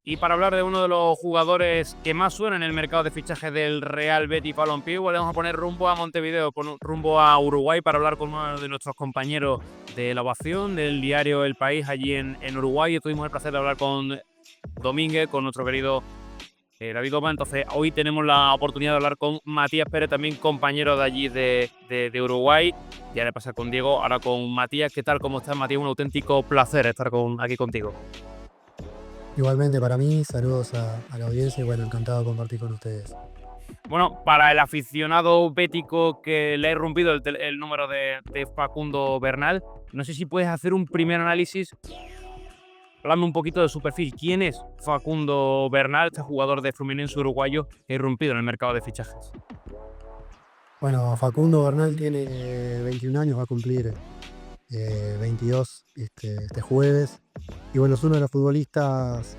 Y para hablar de uno de los jugadores que más suena en el mercado de fichajes del Real Betis Balompié, volvemos a poner rumbo a Montevideo, rumbo a Uruguay, para hablar con uno de nuestros compañeros de La Ovación, del diario El País, allí en Uruguay. Y tuvimos el placer de hablar con Domínguez, con nuestro querido David Oma. Entonces, hoy tenemos la oportunidad de hablar con Matías Pérez, también compañero de allí de Uruguay. Ya le pasé con Diego, ahora con Matías. ¿Qué tal? ¿Cómo estás, Matías? Un auténtico placer estar aquí contigo. Igualmente para mí, saludos a la audiencia y bueno, encantado de compartir con ustedes. Bueno, para el aficionado bético que le ha irrumpido el número de Facundo Bernal, no sé si puedes hacer un primer análisis, hablando un poquito de su perfil. ¿Quién es Facundo Bernal, este jugador de Fluminense uruguayo que ha irrumpido en el mercado de fichajes? Bueno, Facundo Bernal tiene 21 años, va a cumplir 22 este jueves. Y bueno, es uno de los futbolistas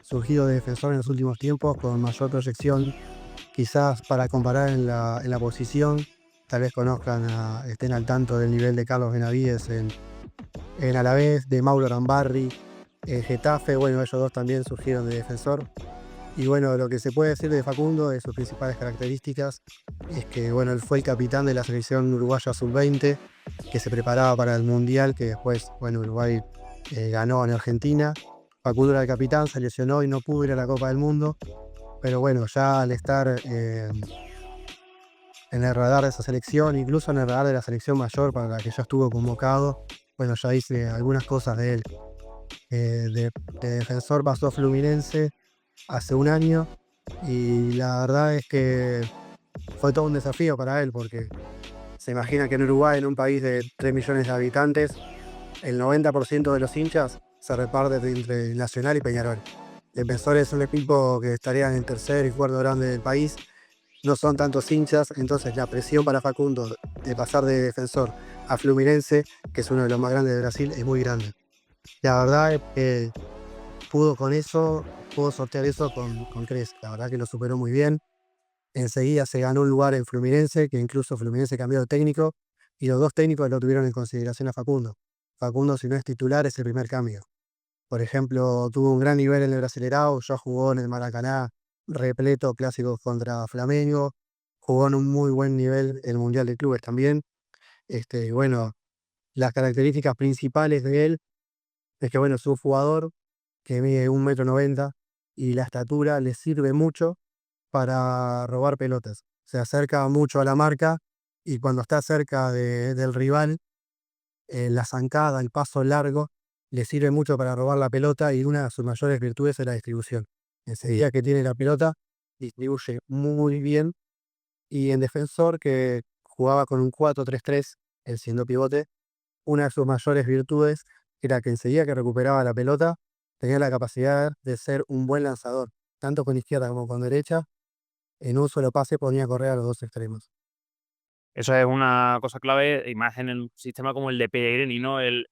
surgido de Defensor en los últimos tiempos con mayor proyección, quizás para comparar en la posición. Tal vez estén al tanto del nivel de Carlos Benavides en Alavés, de Mauro Rambarri, Getafe. Bueno, ellos dos también surgieron de Defensor. Y bueno, lo que se puede decir de Facundo, de sus principales características, es que bueno, él fue el capitán de la selección uruguaya sub-20, que se preparaba para el Mundial, que después, bueno, Uruguay ganó en Argentina. Facundo era el capitán, se lesionó y no pudo ir a la Copa del Mundo, pero bueno, ya al estar en el radar de esa selección, incluso en el radar de la selección mayor para la que ya estuvo convocado, bueno, ya hice algunas cosas de él. De Defensor pasó a Fluminense hace un año y la verdad es que fue todo un desafío para él porque se imagina que en Uruguay, en un país de 3 millones de habitantes, el 90% de los hinchas se reparte entre Nacional y Peñarol. Defensor es un equipo que estaría en el tercer y cuarto grande del país, no son tantos hinchas, entonces la presión para Facundo de pasar de Defensor a Fluminense, que es uno de los más grandes de Brasil, es muy grande. La verdad es que pudo con eso, pudo sortear eso con creces. La verdad que lo superó muy bien. Enseguida se ganó un lugar en Fluminense, que incluso Fluminense cambió de técnico, y los dos técnicos lo tuvieron en consideración a Facundo. Facundo, si no es titular, es el primer cambio. Por ejemplo, tuvo un gran nivel en el Brasileirao, ya jugó en el Maracaná, repleto clásicos contra Flamengo, jugó en un muy buen nivel en el Mundial de Clubes también. Y bueno, las características principales de él es que, bueno, es un jugador que mide 1,90 m y la estatura le sirve mucho para robar pelotas. Se acerca mucho a la marca y cuando está cerca del rival, la zancada, el paso largo, le sirve mucho para robar la pelota y una de sus mayores virtudes es la distribución. Enseguida que tiene la pelota, distribuye muy bien. Y en defensor, que jugaba con un 4-3-3, él siendo pivote, una de sus mayores virtudes era que enseguida que recuperaba la pelota, tenía la capacidad de ser un buen lanzador, tanto con izquierda como con derecha. En un solo pase ponía a correr a los dos extremos. Eso es una cosa clave, y más en un sistema como el de Pellegrini, ¿no? El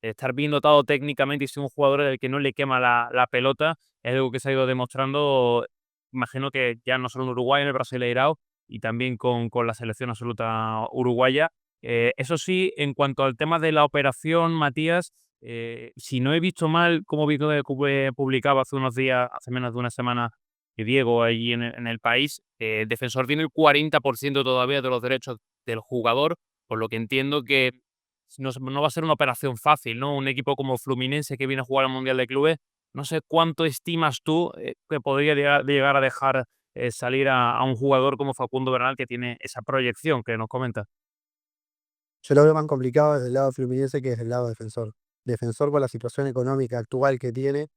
estar bien dotado técnicamente y ser un jugador al que no le quema la pelota es algo que se ha ido demostrando, imagino que ya no solo en Uruguay, en el Brasileirao, y también con la selección absoluta uruguaya. Eso sí, en cuanto al tema de la operación, Matías, si no he visto mal, como vi que publicaba hace unos días, hace menos de una semana, que Diego allí en el país, Defensor tiene el 40% todavía de los derechos del jugador, por lo que entiendo que no va a ser una operación fácil, ¿no? Un equipo como Fluminense que viene a jugar al Mundial de Clubes, no sé cuánto estimas tú que podría llegar a dejar salir a un jugador como Facundo Bernal, que tiene esa proyección que nos comenta. Yo lo veo más complicado desde el lado fluminense que desde el lado defensor. Defensor, por la situación económica actual que tiene,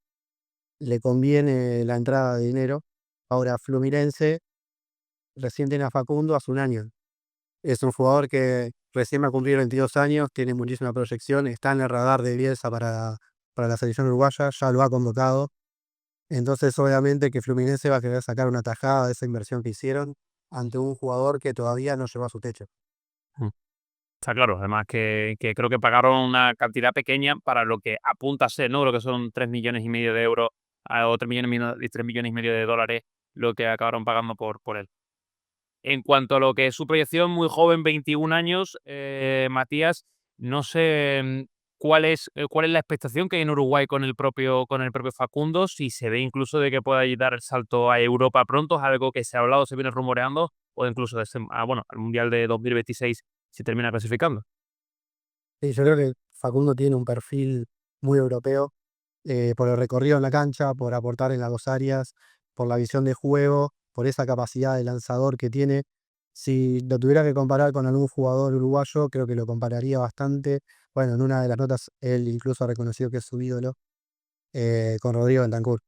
le conviene la entrada de dinero. Ahora, Fluminense recién tiene a Facundo hace un año. Es un jugador que recién va a cumplir 22 años, tiene muchísima proyección, está en el radar de Bielsa para la selección uruguaya, ya lo ha convocado. Entonces, obviamente que Fluminense va a querer sacar una tajada de esa inversión que hicieron ante un jugador que todavía no llegó a su techo. Mm. Está claro, además que creo que pagaron una cantidad pequeña para lo que apunta a ser, ¿no? Lo que son 3,5 millones de euros o 3,5 millones de dólares, lo que acabaron pagando por él. En cuanto a lo que es su proyección, muy joven, 21 años, Matías, no sé, cuál es la expectación que hay en Uruguay con el propio Facundo, si se ve incluso de que pueda dar el salto a Europa pronto, es algo que se ha hablado, se viene rumoreando, o incluso bueno, al Mundial de 2026 si termina clasificando. Sí, yo creo que Facundo tiene un perfil muy europeo, por el recorrido en la cancha, por aportar en las dos áreas, por la visión de juego, por esa capacidad de lanzador que tiene. Si lo tuviera que comparar con algún jugador uruguayo, creo que lo compararía bastante. Bueno, en una de las notas él incluso ha reconocido que es su ídolo, con Rodrigo Bentancur,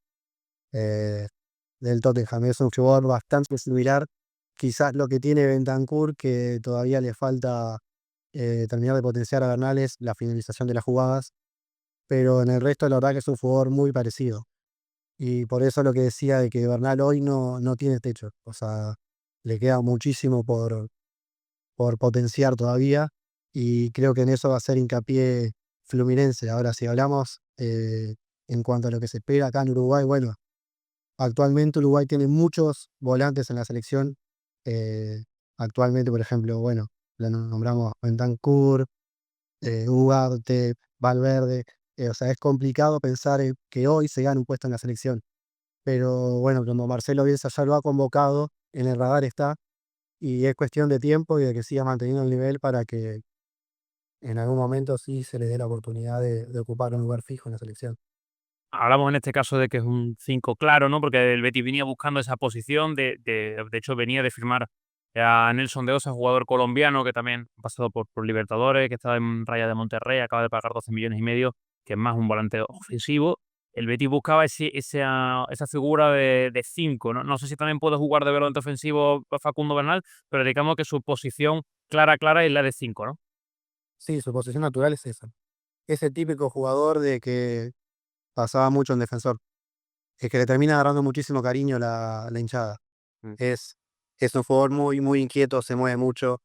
eh, del Tottenham. Es un jugador bastante similar. Quizás lo que tiene Bentancur, que todavía le falta terminar de potenciar a Bernal, es la finalización de las jugadas, pero en el resto la verdad que es un jugador muy parecido. Y por eso lo que decía de que Bernal hoy no tiene techo. O sea, le queda muchísimo por potenciar todavía. Y creo que en eso va a hacer hincapié Fluminense. Ahora, si hablamos en cuanto a lo que se espera acá en Uruguay, bueno, actualmente Uruguay tiene muchos volantes en la selección. Actualmente, por ejemplo, bueno, lo nombramos Bentancur, Ugarte, Valverde. O sea, es complicado pensar que hoy se gane un puesto en la selección. Pero bueno, como Marcelo Bielsa ya lo ha convocado, en el radar está, y es cuestión de tiempo y de que siga manteniendo el nivel para que en algún momento sí se le dé la oportunidad de ocupar un lugar fijo en la selección. Hablamos en este caso de que es un 5 claro, ¿no? Porque el Betis venía buscando esa posición, de hecho venía de firmar a Nelson de Osa, jugador colombiano que también ha pasado por Libertadores, que estaba en Raya de Monterrey, acaba de pagar 12 millones y medio, que es más un volante ofensivo. El Betis buscaba esa figura de 5, ¿no? No sé si también puede jugar de volante ofensivo Facundo Bernal, pero digamos que su posición clara es la de 5, ¿no? Sí, su posición natural es esa. Ese típico jugador de que pasaba mucho en Defensor, es que le termina agarrando muchísimo cariño la hinchada. Mm. Es, es un jugador muy, muy inquieto, se mueve mucho,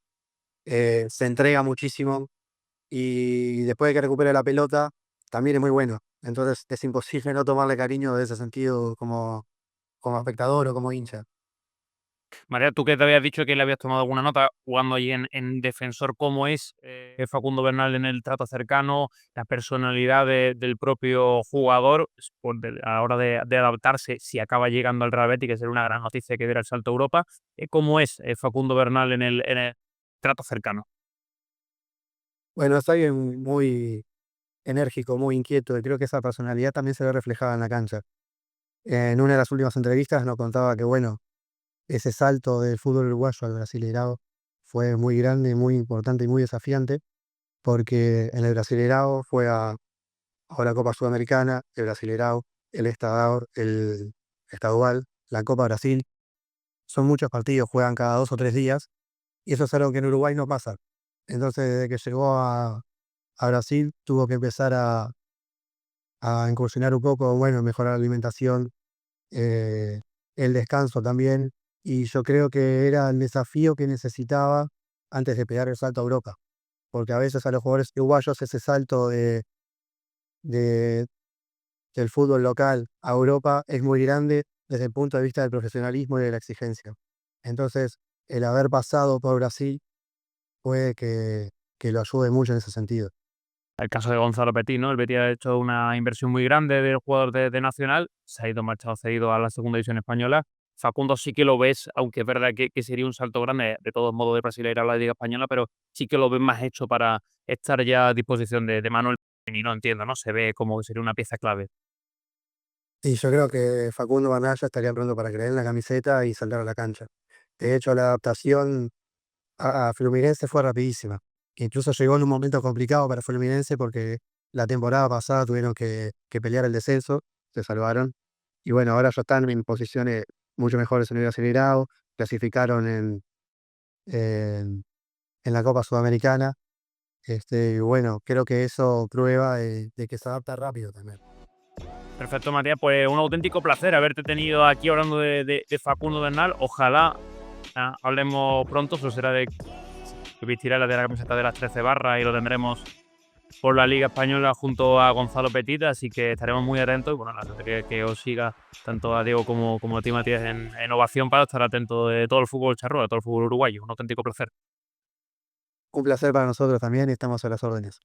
se entrega muchísimo y después de que recupere la pelota, también es muy bueno. Entonces es imposible no tomarle cariño de ese sentido como espectador o como hincha. María, tú que te habías dicho que le habías tomado alguna nota jugando allí en Defensor, ¿cómo es Facundo Bernal en el trato cercano, la personalidad del propio jugador a la hora de adaptarse, si acaba llegando al Real Betis, que sería una gran noticia que diera el salto a Europa? ¿Cómo es Facundo Bernal en el trato cercano? Bueno, es alguien muy enérgico, muy inquieto, y creo que esa personalidad también se ve reflejada en la cancha. En una de las últimas entrevistas nos contaba que, bueno, ese salto del fútbol uruguayo al brasileirao fue muy grande, muy importante y muy desafiante, porque en el brasileirao fue a la Copa Sudamericana, el brasileirao, el Estador, el estadual, la Copa Brasil. Son muchos partidos, juegan cada 2 o 3 días, y eso es algo que en Uruguay no pasa. Entonces, desde que llegó a Brasil, tuvo que empezar a incursionar un poco, bueno, mejorar la alimentación, eh, el descanso también, y yo creo que era el desafío que necesitaba antes de pegar el salto a Europa, porque a veces a los jugadores uruguayos ese salto de- del fútbol local a Europa es muy grande desde el punto de vista del profesionalismo y de la exigencia. Entonces, el haber pasado por Brasil puede que lo ayude mucho en ese sentido. El caso de Gonzalo Petit, ¿no? El Betis ha hecho una inversión muy grande del jugador de Nacional, se ha ido marchado cedido a la segunda división española. Facundo sí que lo ves, aunque es verdad que sería un salto grande, de todos modos, de Brasileira a la Liga Española, pero sí que lo ves más hecho para estar ya a disposición de Manuel Pellegrini, no entiendo, ¿no? Se ve como que sería una pieza clave. Y yo creo que Facundo Banaya estaría pronto para creer en la camiseta y saltar a la cancha. De hecho, la adaptación a Fluminense fue rapidísima. Incluso llegó en un momento complicado para Fluminense porque la temporada pasada tuvieron que pelear el descenso, se salvaron. Y bueno, ahora ya están en posiciones mucho mejores en el acelerado, clasificaron en la Copa Sudamericana. Y bueno, creo que eso prueba de que se adapta rápido también. Perfecto, Matías, pues un auténtico placer haberte tenido aquí hablando de Facundo Bernal. Ojalá hablemos pronto, eso será de que vestirá la de la camiseta de las 13 barras y lo tendremos por la Liga Española junto a Gonzalo Petit, así que estaremos muy atentos y bueno, la gente que os siga tanto a Diego como a ti, Matías, en Ovación para estar atentos de todo el fútbol charrúa, de todo el fútbol uruguayo. Un auténtico placer. Un placer para nosotros también y estamos a las órdenes.